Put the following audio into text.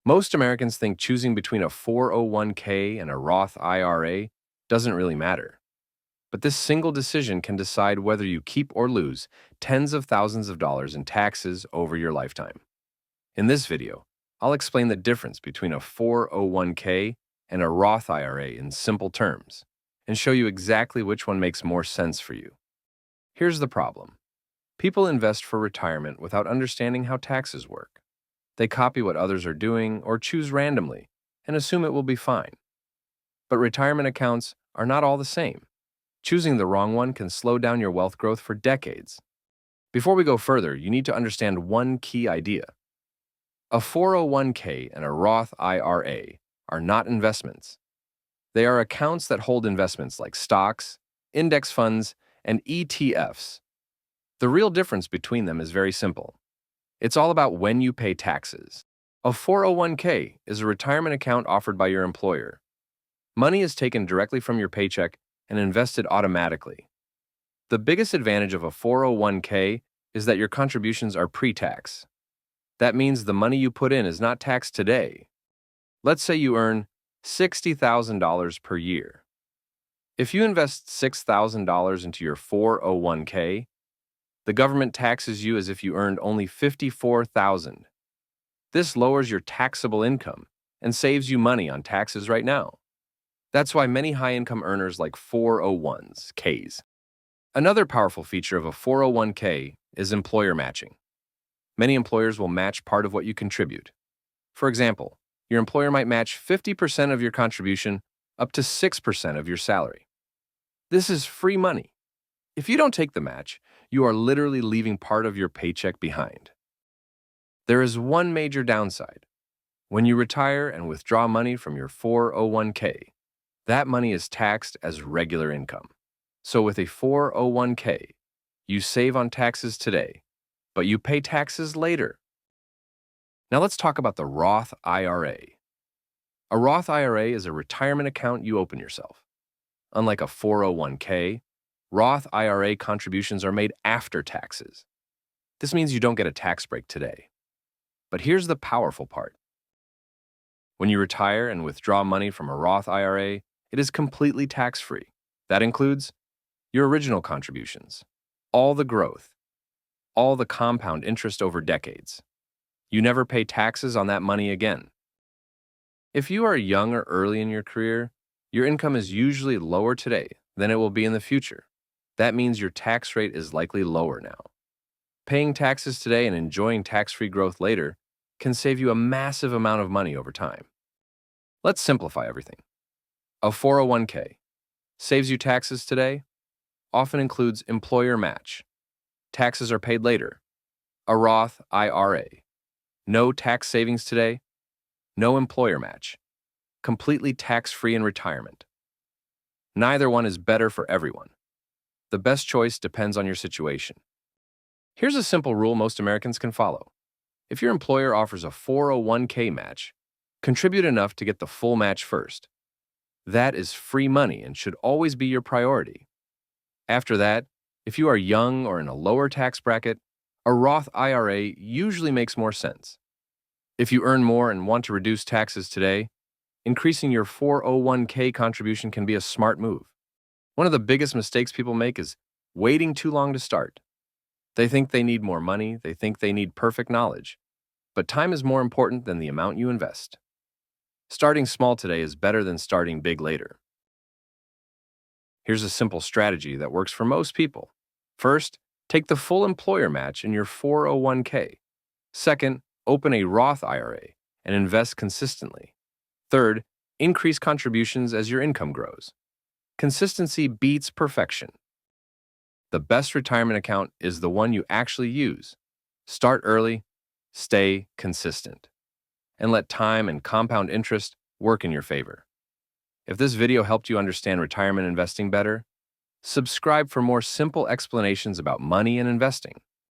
Most Americans think choosing between a 401k and a Roth IRA doesn't really matter. But this single decision can decide whether you keep or lose tens of thousands of dollars in taxes over your lifetime. In this video, I'll explain the difference between a 401k and a Roth IRA in simple terms and show you exactly which one makes more sense for you. Here's the problem. People invest for retirement without understanding how taxes work. They copy what others are doing or choose randomly and assume it will be fine. But retirement accounts are not all the same. Choosing the wrong one can slow down your wealth growth for decades. Before we go further, you need to understand one key idea. A 401k and a Roth IRA are not investments. They are accounts that hold investments like stocks, index funds, and ETFs. The real difference between them is very simple. It's all about when you pay taxes. A 401k is a retirement account offered by your employer. Money is taken directly from your paycheck and invested automatically. The biggest advantage of a 401k is that your contributions are pre-tax. That means the money you put in is not taxed today. Let's say you earn $60,000 per year. If you invest $6,000 into your 401k, the government taxes you as if you earned only $54,000. This lowers your taxable income and saves you money on taxes right now. That's why many high-income earners like 401ks. Another powerful feature of a 401k is employer matching. Many employers will match part of what you contribute. For example, your employer might match 50% of your contribution up to 6% of your salary. This is free money. If you don't take the match, you are literally leaving part of your paycheck behind. There is one major downside. When you retire and withdraw money from your 401k, that money is taxed as regular income. So with a 401k, you save on taxes today, but you pay taxes later. Now let's talk about the Roth IRA. A Roth IRA is a retirement account you open yourself. Unlike a 401k, Roth IRA contributions are made after taxes. This means you don't get a tax break today. But here's the powerful part. When you retire and withdraw money from a Roth IRA, it is completely tax-free. That includes your original contributions, all the growth, all the compound interest over decades. You never pay taxes on that money again. If you are young or early in your career, your income is usually lower today than it will be in the future. That means your tax rate is likely lower now. Paying taxes today and enjoying tax-free growth later can save you a massive amount of money over time. Let's simplify everything. A 401k saves you taxes today, often includes employer match. Taxes are paid later. A Roth IRA. No tax savings today, no employer match. Completely tax-free in retirement. Neither one is better for everyone. The best choice depends on your situation. Here's a simple rule most Americans can follow. If your employer offers a 401k match, contribute enough to get the full match first. That is free money and should always be your priority. After that, if you are young or in a lower tax bracket, a Roth IRA usually makes more sense. If you earn more and want to reduce taxes today, increasing your 401k contribution can be a smart move. One of the biggest mistakes people make is waiting too long to start. They think they need more money, they think they need perfect knowledge. But time is more important than the amount you invest. Starting small today is better than starting big later. Here's a simple strategy that works for most people. First, take the full employer match in your 401k. Second, open a Roth IRA and invest consistently. Third, increase contributions as your income grows. Consistency beats perfection. The best retirement account is the one you actually use. Start early, stay consistent, and let time and compound interest work in your favor. If this video helped you understand retirement investing better, subscribe for more simple explanations about money and investing.